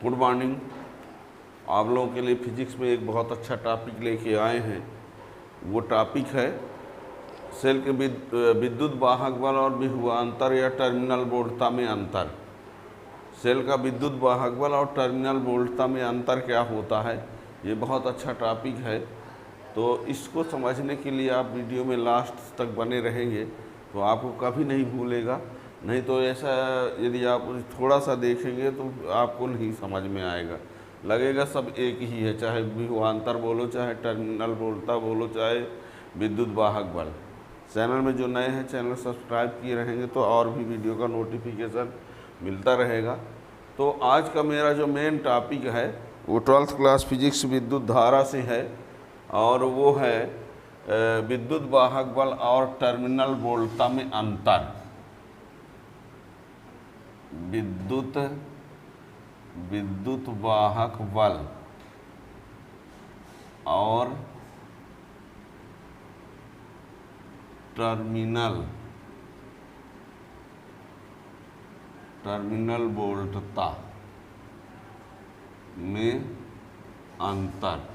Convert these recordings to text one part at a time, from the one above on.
Good morning. आप लोगों के लिए फिजिक्स में एक बहुत अच्छा टॉपिक लेके आए हैं। वो टॉपिक है सेल के विद्युत वाहक बल और विभवांतर या टर्मिनल वोल्टता में अंतर। सेल का विद्युत वाहक बल और टर्मिनल वोल्टता में अंतर क्या होता है, ये बहुत अच्छा टॉपिक है। तो इसको समझने के लिए आप वीडियो में लास्ट तक बने रहेंगे तो आपको कभी नहीं भूलेगा। नहीं तो ऐसा यदि आप थोड़ा सा देखेंगे तो आपको नहीं समझ में आएगा, लगेगा सब एक ही है, चाहे विभवांतर बोलो, चाहे टर्मिनल वोल्टता बोलो, चाहे विद्युत वाहक बल। चैनल में जो नए हैं चैनल सब्सक्राइब किए रहेंगे तो और भी वीडियो का नोटिफिकेशन मिलता रहेगा। तो आज का मेरा जो मेन टॉपिक है वो 12th क्लास फिजिक्स विद्युत धारा से है और वो है विद्युत वाहक बल और टर्मिनल वोल्टता में अंतर। विद्युत वाहक बल और टर्मिनल वोल्टता में अंतर।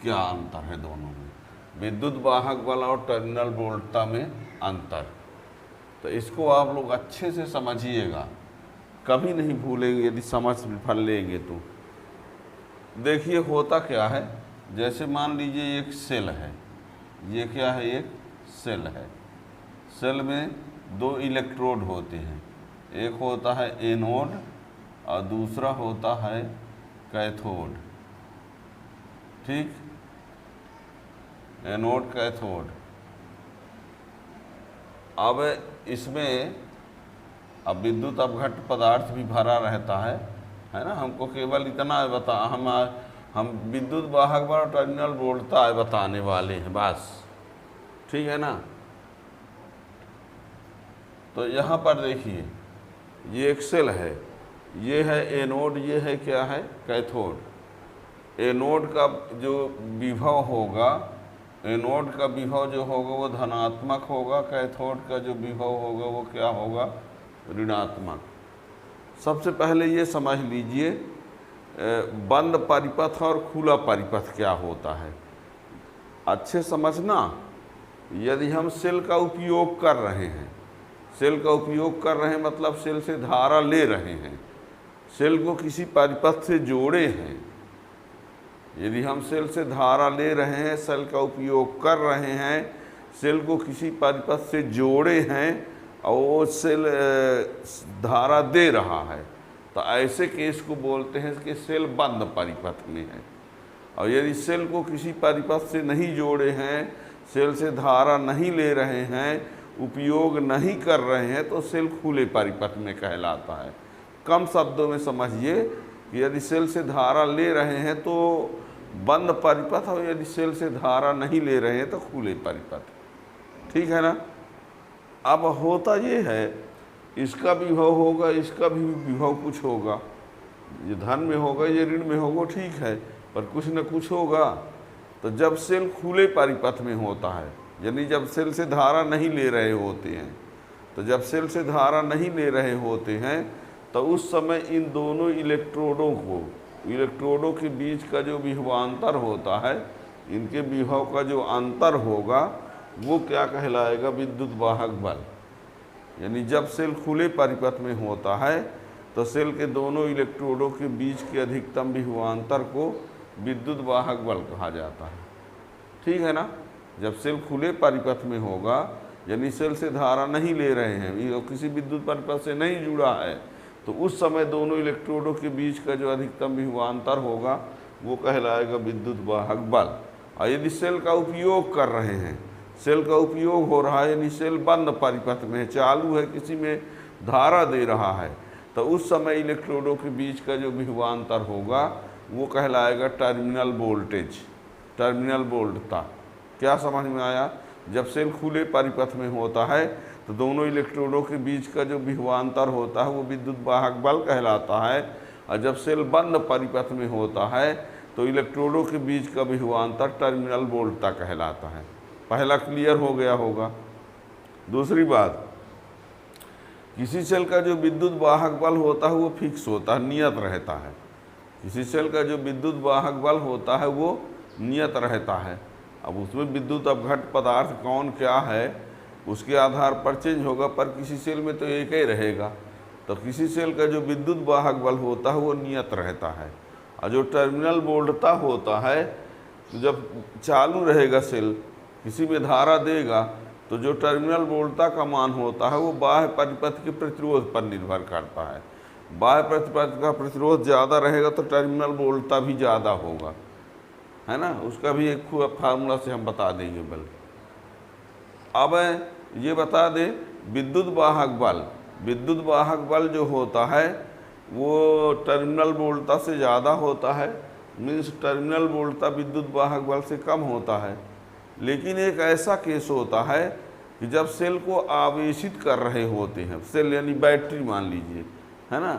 क्या अंतर है दोनों में? विद्युत वाहक बल और टर्मिनल वोल्टता में अंतर। तो इसको आप लोग अच्छे से समझिएगा, कभी नहीं भूलेंगे यदि समझ फल लेंगे तो। देखिए होता क्या है, जैसे मान लीजिए एक सेल है, ये क्या है, एक सेल है। सेल में दो इलेक्ट्रोड होते हैं, एक होता है एनोड और दूसरा होता है कैथोड। ठीक, एनोड कैथोड। अब इसमें अब विद्युत अपघट्य पदार्थ भी भरा रहता है ना। हमको केवल इतना बता, हम विद्युत वाहक बल और टर्मिनल वोल्टता बताने वाले हैं बस, ठीक है ना। तो यहाँ पर देखिए ये एक सेल है, ये है एनोड, ये है क्या है, कैथोड। एनोड का जो विभव होगा, एनोड का विभव जो होगा वो धनात्मक होगा, कैथोड का जो विभव होगा वो क्या होगा, ऋणात्मक। सबसे पहले ये समझ लीजिए बंद परिपथ और खुला परिपथ क्या होता है, अच्छे समझना। यदि हम सेल का उपयोग कर रहे हैं, सेल का उपयोग कर रहे हैं मतलब सेल से धारा ले रहे हैं, सेल को किसी परिपथ से जोड़े हैं। यदि हम सेल से धारा ले रहे हैं, सेल का उपयोग कर रहे हैं, सेल को किसी परिपथ से जोड़े हैं और वो सेल धारा दे रहा है, तो ऐसे केस को बोलते हैं कि सेल बंद परिपथ में है। और यदि सेल को किसी परिपथ से नहीं जोड़े हैं, सेल से धारा नहीं ले रहे हैं, उपयोग नहीं कर रहे हैं, तो सेल खुले परिपथ में कहलाता है। कम शब्दों में समझिए कि यदि सेल से धारा ले रहे हैं तो बंद परिपथ, और यदि सेल से धारा नहीं ले रहे हैं तो खुले परिपथ, ठीक है ना। अब होता ये है, इसका विभव होगा, इसका भी विभव कुछ होगा, ये धन में होगा, ये ऋण में होगा, ठीक है, पर कुछ न कुछ होगा। तो जब सेल खुले परिपथ में होता है, यानी जब सेल से धारा नहीं ले रहे होते हैं, तो जब सेल से धारा नहीं ले रहे होते हैं तो उस समय इन दोनों इलेक्ट्रोडों के बीच का जो विभवांतर होता है, इनके विभव का जो अंतर होगा वो क्या कहलाएगा, विद्युत वाहक बल। यानी जब सेल खुले परिपथ में होता है तो सेल के दोनों इलेक्ट्रोडों के बीच के अधिकतम विभवांतर को विद्युत वाहक बल कहा जाता है, ठीक है ना। जब सेल खुले परिपथ में होगा, यानी सेल से धारा नहीं ले रहे हैं, किसी विद्युत परिपथ से नहीं जुड़ा है, तो उस समय दोनों इलेक्ट्रोडों के बीच का जो अधिकतम विभवांतर होगा वो कहलाएगा विद्युत वाहक बल। और यदि सेल का उपयोग कर रहे हैं, सेल का उपयोग हो रहा है, यानी सेल बंद परिपथ में चालू है, किसी में धारा दे रहा है, तो उस समय इलेक्ट्रोडों के बीच का जो विभवांतर होगा वो कहलाएगा टर्मिनल वोल्टेज, टर्मिनल वोल्टता। क्या समझ में आया? जब सेल खुले परिपथ में होता है तो दोनों इलेक्ट्रोडों के बीच का जो विभवांतर होता है वो विद्युत वाहक बल कहलाता है, और जब सेल बंद परिपथ में होता है तो इलेक्ट्रोडों के बीच का विभवांतर टर्मिनल वोल्टता कहलाता है। पहला क्लियर हो गया होगा। दूसरी बात किसी सेल का जो विद्युत वाहक बल होता है वो फिक्स होता है, नियत रहता है। किसी सेल का जो विद्युत वाहक बल होता है वो नियत रहता है। अब उसमें विद्युत अपघट्ट पदार्थ कौन क्या है उसके आधार पर चेंज होगा, पर किसी सेल में तो एक ही रहेगा। तो किसी सेल का जो विद्युत वाहक बल होता है वो नियत रहता है। और जो टर्मिनल वोल्टता होता है, तो जब चालू रहेगा सेल, किसी में धारा देगा, तो जो टर्मिनल वोल्टता का मान होता है वो बाह्य परिपथ के प्रतिरोध पर निर्भर करता है। बाह्य परिपथ का प्रतिरोध ज़्यादा रहेगा तो टर्मिनल वोल्टता भी ज़्यादा होगा, है ना। उसका भी एक फार्मूला से हम बता देंगे बल। अब ये बता दें विद्युत वाहक बल। विद्युत वाहक बल जो होता है वो टर्मिनल वोल्टता से ज़्यादा होता है, मीन्स टर्मिनल वोल्टता विद्युत वाहक बल से कम होता है। लेकिन एक ऐसा केस होता है कि जब सेल को आवेशित कर रहे होते हैं, सेल यानी बैटरी मान लीजिए, है ना।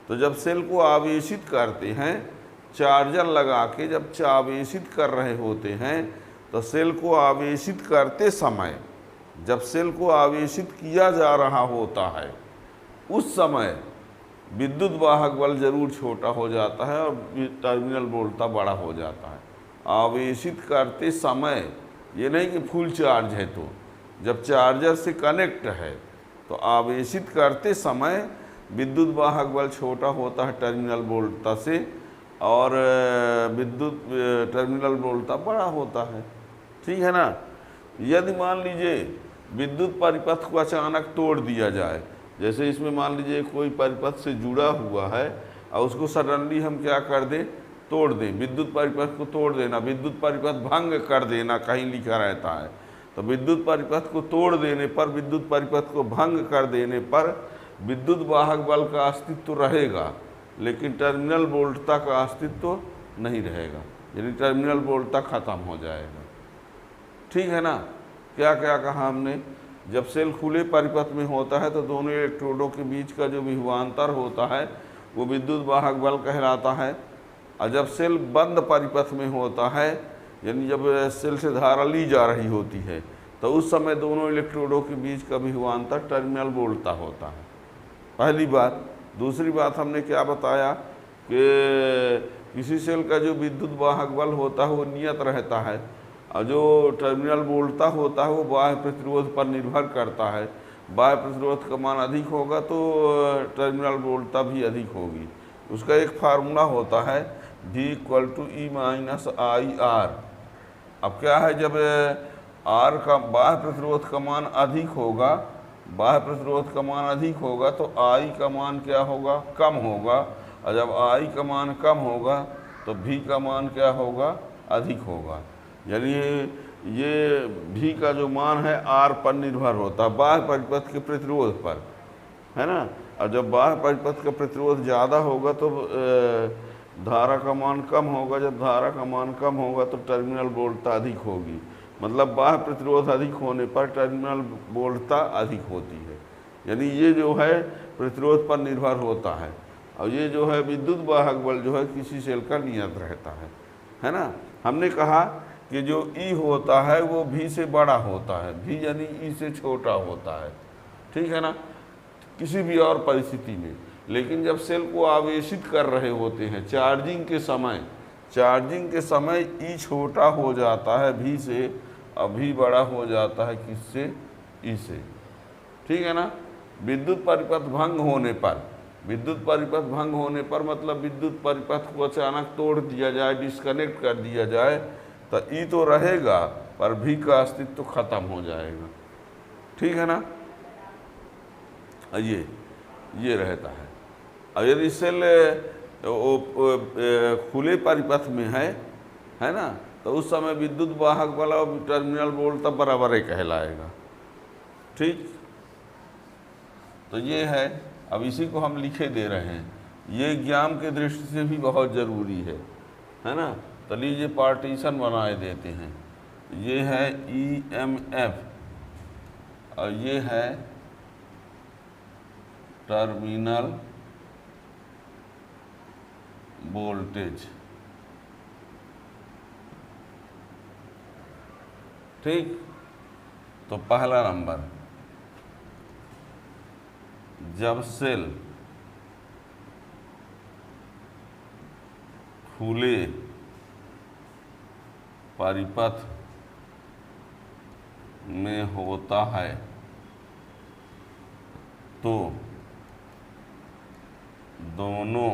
तो जब सेल को आवेशित करते हैं, चार्जर लगा के जब आवेशित कर रहे होते हैं, तो सेल को आवेशित करते समय, जब सेल को आवेशित किया जा रहा होता है, उस समय विद्युत वाहक बल जरूर छोटा हो जाता है और टर्मिनल वोल्टता बड़ा हो जाता है। आवेशित करते समय, ये नहीं कि फुल चार्ज है, तो जब चार्जर से कनेक्ट है तो आवेशित करते समय विद्युत वाहक बल छोटा होता है टर्मिनल वोल्टता से, और विद्युत टर्मिनल वोल्टता बड़ा होता है। ठीक है ना। यदि मान लीजिए विद्युत परिपथ को अचानक तोड़ दिया जाए, जैसे इसमें मान लीजिए कोई परिपथ से जुड़ा हुआ है और उसको सडनली हम क्या कर दें, तोड़ दें, विद्युत परिपथ को तोड़ देना, विद्युत परिपथ भंग कर देना कहीं लिखा रहता है। तो विद्युत परिपथ को तोड़ देने पर, विद्युत परिपथ को भंग कर देने पर विद्युत वाहक बल का अस्तित्व रहेगा, लेकिन टर्मिनल वोल्टता का अस्तित्व नहीं रहेगा, यानी टर्मिनल वोल्टता खत्म हो जाएगा। ठीक है ना। क्या क्या कहा हमने, जब सेल खुले परिपथ में होता है तो दोनों इलेक्ट्रोडों के बीच का जो विभवांतर होता है वो विद्युत वाहक बल कहलाता है। और जब सेल बंद परिपथ में होता है, यानी जब सेल से धारा ली जा रही होती है, तो उस समय दोनों इलेक्ट्रोडों के बीच का विभवांतर टर्मिनल वोल्टता होता है। पहली बात। दूसरी बात हमने क्या बताया कि किसी सेल का जो विद्युत वाहक बल होता है वो नियत रहता है, और जो टर्मिनल वोल्टता होता है वो बाह्य प्रतिरोध पर निर्भर करता है। बाह्य प्रतिरोध का मान अधिक होगा तो टर्मिनल वोल्टता भी अधिक होगी। उसका एक फार्मूला होता है V = E - IR। अब क्या है, जब R का बाह्य प्रतिरोध का मान अधिक होगा, बाह्य प्रतिरोध का मान अधिक होगा तो I का मान क्या होगा, कम होगा, और जब I का मान कम होगा तो V का मान क्या होगा, अधिक होगा। यानी ये V का जो मान है R पर निर्भर होता है, बाह्य परिपथ के प्रतिरोध पर, है ना। और जब बाह्य परिपथ का प्रतिरोध ज़्यादा होगा तो धारा का मान कम होगा, जब धारा का मान कम होगा तो टर्मिनल वोल्टता अधिक होगी। मतलब बाह्य प्रतिरोध अधिक होने पर टर्मिनल वोल्टता अधिक होती है। यानी ये जो है प्रतिरोध पर निर्भर होता है, और ये जो है विद्युत वाहक बल जो है किसी सेल का नियत रहता है ना। हमने कहा कि जो E होता है वो V से बड़ा होता है, V यानी E से छोटा होता है। ठीक है ना, किसी भी और परिस्थिति में। लेकिन जब सेल को आवेशित कर रहे होते हैं चार्जिंग के समय E छोटा हो जाता है V से, और V बड़ा हो जाता है किससे, E से। ठीक है ना। विद्युत परिपथ भंग होने पर, विद्युत परिपथ भंग होने पर मतलब विद्युत परिपथ को अचानक तोड़ दिया जाए, डिस्कनेक्ट कर दिया जाए, तो E तो रहेगा पर V का अस्तित्व खत्म हो जाएगा। ठीक है ना। ये रहता है। और यदि सेल खुले परिपथ में है ना, तो उस समय विद्युत वाहक बल और टर्मिनल वोल्टता बराबर ही कहलाएगा। ठीक। तो ये है। अब इसी को हम लिखे दे रहे हैं, ये ज्ञान के दृष्टि से भी बहुत ज़रूरी है ना। तो लीजिए पार्टीशन बनाए देते हैं। ये है EMF और ये है टर्मिनल वोल्टेज। ठीक। तो पहला नंबर जब सेल खुले परिपथ में होता है तो दोनों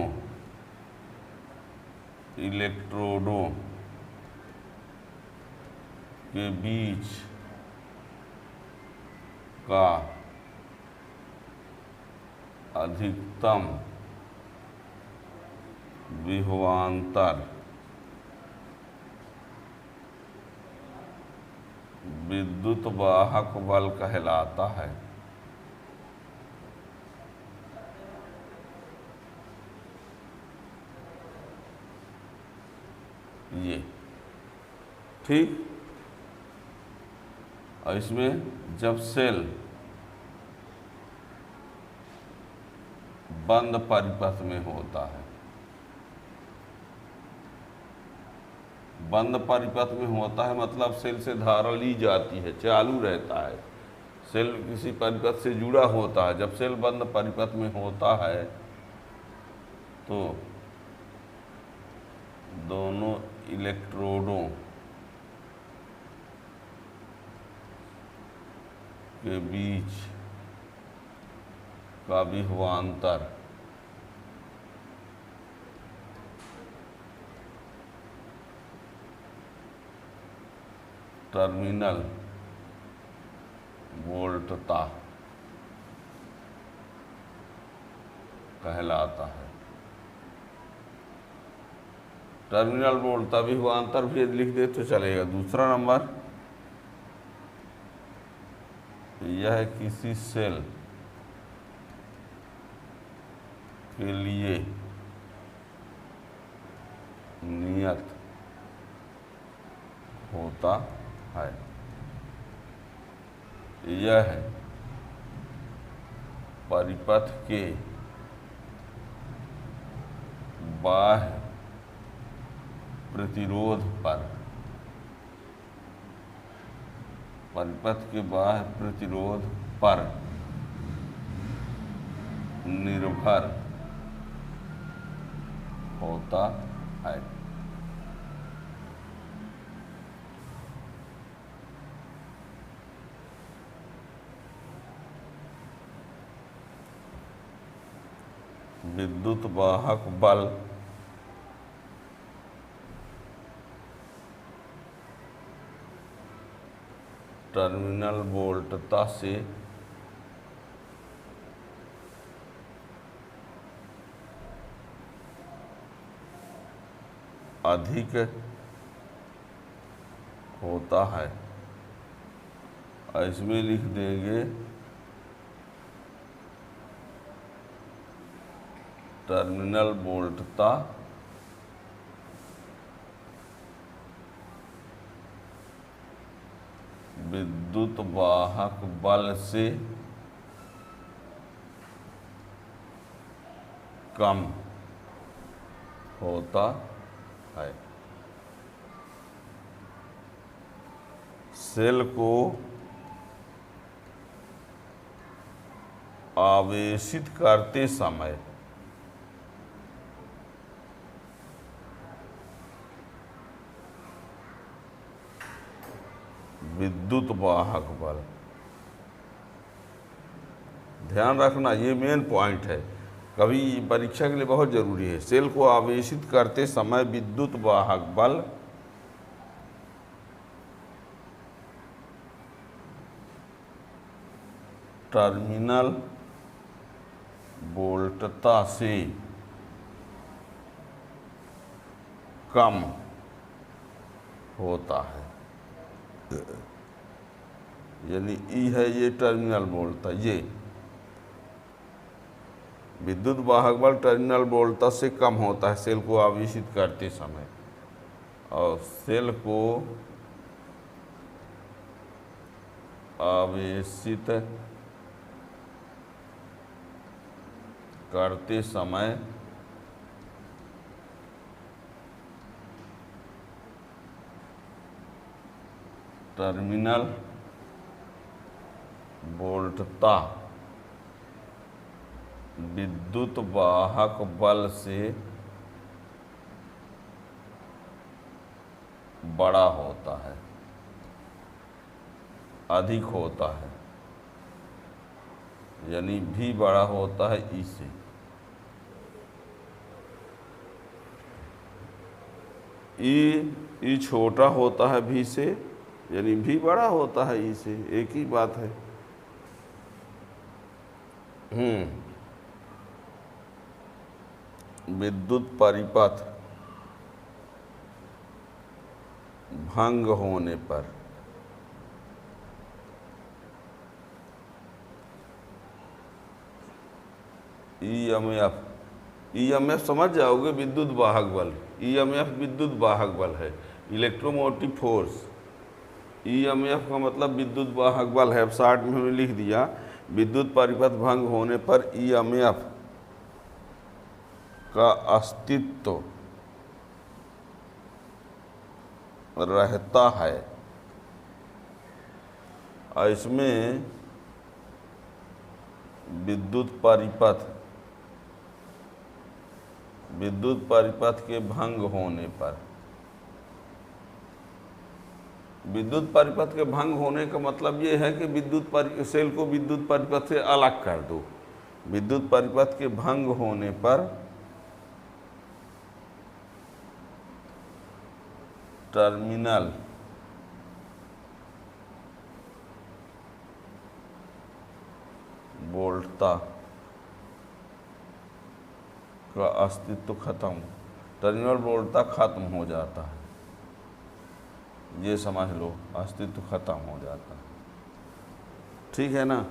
इलेक्ट्रोडों के बीच का अधिकतम विभवांतर विद्युत वाहक बल कहलाता है। ये ठीक। और इसमें जब सेल बंद परिपथ में होता है, बंद परिपथ में होता है मतलब सेल से धारा ली जाती है, चालू रहता है, सेल किसी परिपथ से जुड़ा होता है। जब सेल बंद परिपथ में होता है तो दोनों इलेक्ट्रोडों के बीच का विभवांतर टर्मिनल वोल्टता कहलाता है। टर्मिनल वोल्टता विभवांतर भी लिख दे तो चलेगा। दूसरा नंबर, यह किसी सेल के लिए नियत होता है। यह परिपथ के बाह्य प्रतिरोध पर, परिपथ के बाह्य प्रतिरोध पर निर्भर होता है। विद्युत वाहक बल टर्मिनल वोल्टता से अधिक होता है। इसमें लिख देंगे टर्मिनल वोल्टता विद्युत वाहक बल से कम होता है। सेल को आवेशित करते समय विद्युत वाहक बल, ध्यान रखना ये मेन पॉइंट है, कभी परीक्षा के लिए बहुत जरूरी है। सेल को आवेशित करते समय विद्युत वाहक बल टर्मिनल वोल्टता से कम होता है। यानी ई है ये टर्मिनल वोल्टता, ये विद्युत वाहक बल टर्मिनल वोल्टता से कम होता है सेल को आवेशित करते समय। और सेल को आवेशित करते समय टर्मिनल वोल्टता विद्युत वाहक बल से बड़ा होता है, अधिक होता है, यानी भी बड़ा होता है ई से। ई छोटा होता है भी से, यानी भी बड़ा होता है ई से, एक ही बात है। विद्युत परिपथ भंग होने पर ईएमएफ समझ जाओगे, विद्युत वाहक बल। ईएमएफ विद्युत वाहक बल है, इलेक्ट्रोमोटिव फोर्स। ईएमएफ का मतलब विद्युत वाहक बल है। अब शॉर्ट में हमने लिख दिया, विद्युत परिपथ भंग होने पर ईएमएफ का अस्तित्व रहता है। और इसमें विद्युत परिपथ के भंग होने पर, विद्युत परिपथ के भंग होने का मतलब ये है कि सेल को विद्युत परिपथ से अलग कर दो। विद्युत परिपथ के भंग होने पर टर्मिनल वोल्टता का अस्तित्व खत्म, टर्मिनल वोल्टता खत्म हो जाता है। ये समझ लो, अस्तित्व खत्म हो जाता है। ठीक है ना,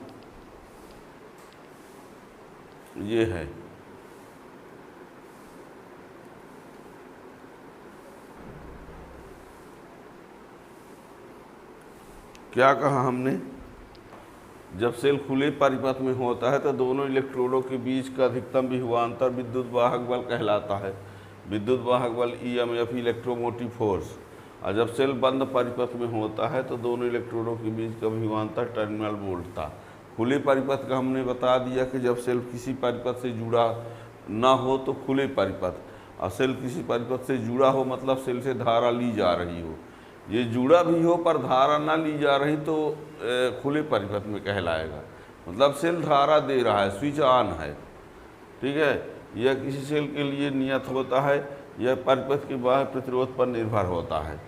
ये है। क्या कहा हमने, जब सेल खुले परिपथ में होता है तो दोनों इलेक्ट्रोडों के बीच का अधिकतम विभवांतर विद्युत वाहक बल कहलाता है। विद्युत वाहक बल ईएमएफ, इलेक्ट्रोमोटिव फोर्स। और जब सेल बंद परिपथ में होता है तो दोनों इलेक्ट्रोडों के बीच का विभवांतर टर्मिनल वोल्टता। खुले परिपथ का हमने बता दिया कि जब सेल किसी परिपथ से जुड़ा ना हो तो खुले परिपथ, और सेल किसी परिपथ से जुड़ा हो मतलब सेल से धारा ली जा रही हो। ये जुड़ा भी हो पर धारा ना ली जा रही तो खुले परिपथ में कहलाएगा। मतलब सेल धारा दे रहा है, स्विच ऑन है। ठीक है, यह किसी सेल के लिए नियत होता है, यह परिपथ के बाह्य प्रतिरोध पर निर्भर होता है।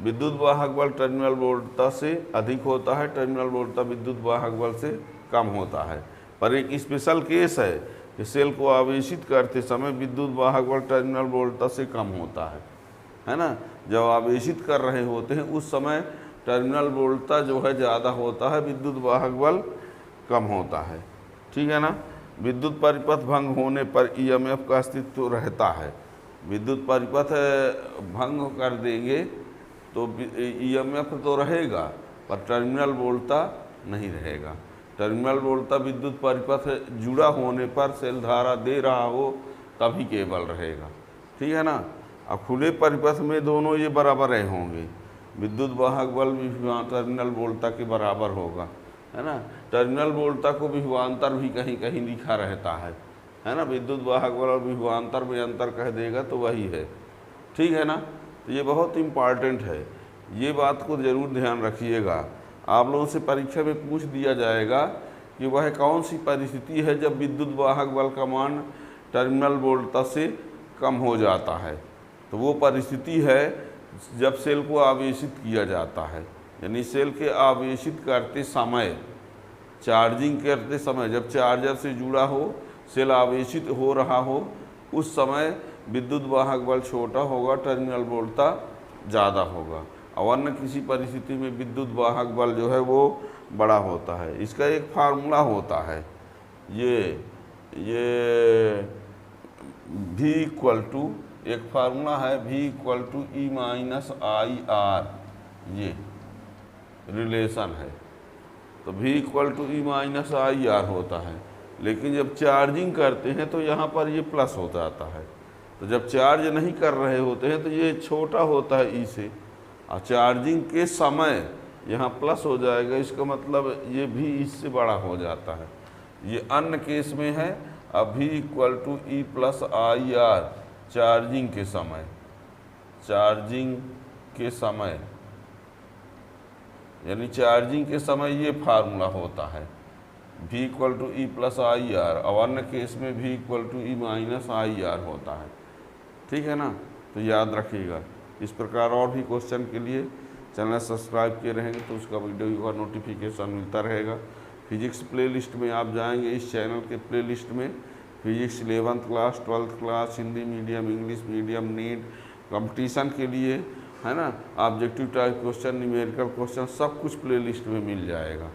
विद्युत वाहक बल टर्मिनल वोल्टता से अधिक होता है, टर्मिनल वोल्टता विद्युत वाहक बल से कम होता है। पर एक स्पेशल केस है कि सेल को आवेशित करते समय विद्युत वाहक बल टर्मिनल वोल्टता से कम होता है ना। जब आवेशित कर रहे होते हैं उस समय टर्मिनल वोल्टता जो है ज़्यादा होता है, विद्युत वाहक बल कम होता है। ठीक है ना। विद्युत परिपथ भंग होने पर ईएमएफ का अस्तित्व रहता है। विद्युत परिपथ भंग कर देंगे तो ईएमएफ तो रहेगा पर टर्मिनल वोल्टता नहीं रहेगा। टर्मिनल वोल्टता विद्युत परिपथ जुड़ा होने पर सेल धारा दे रहा हो तभी केवल रहेगा। ठीक है ना। अब खुले परिपथ में दोनों ये बराबर रहे होंगे, विद्युत वाहक बल टर्मिनल वोल्टता के बराबर होगा, है ना। टर्मिनल वोल्टता को विभवांतर भी कहीं कहीं लिखा रहता है ना। विद्युत वाहक बल और विभवांतर में अंतर कह देगा तो वही है। ठीक है ना। तो ये बहुत इम्पॉर्टेंट है, ये बात को ज़रूर ध्यान रखिएगा। आप लोगों से परीक्षा में पूछ दिया जाएगा कि वह कौन सी परिस्थिति है जब विद्युत वाहक बल का मान टर्मिनल वोल्टता से कम हो जाता है। तो वो परिस्थिति है जब सेल को आवेशित किया जाता है, यानी सेल के आवेशित करते समय, चार्जिंग करते समय, जब चार्जर से जुड़ा हो, सेल आवेशित हो रहा हो, उस समय विद्युत वाहक बल छोटा होगा, टर्मिनल वोल्टता ज़्यादा होगा। और अन्य किसी परिस्थिति में विद्युत वाहक बल जो है वो बड़ा होता है। इसका एक फार्मूला होता है, ये V इक्वल टू, एक फार्मूला है V equal to E minus I R, ये रिलेशन है। तो V equal to E minus I R होता है, लेकिन जब चार्जिंग करते हैं तो यहाँ पर ये प्लस हो जाता है। तो जब चार्ज नहीं कर रहे होते हैं तो ये छोटा होता है E से, और चार्जिंग के समय यहाँ प्लस हो जाएगा, इसका मतलब ये भी इससे बड़ा हो जाता है। ये अन्य केस में है, अब V equal to E plus I R charging के समय, चार्जिंग के समय यानी चार्जिंग के समय ये फार्मूला होता है V equal to E plus I R, और अन्य केस में V equal to E minus I R होता है। ठीक है ना, तो याद रखिएगा। इस प्रकार और भी क्वेश्चन के लिए चैनल सब्सक्राइब किए रहेंगे तो उसका वीडियो का नोटिफिकेशन मिलता रहेगा। फिजिक्स प्लेलिस्ट में आप जाएंगे, इस चैनल के प्लेलिस्ट में physics 11th class, 12th class, Hindi medium, English medium, NEET competition के लिए, है ना, objective type question, numerical question, सब कुछ प्लेलिस्ट में मिल जाएगा।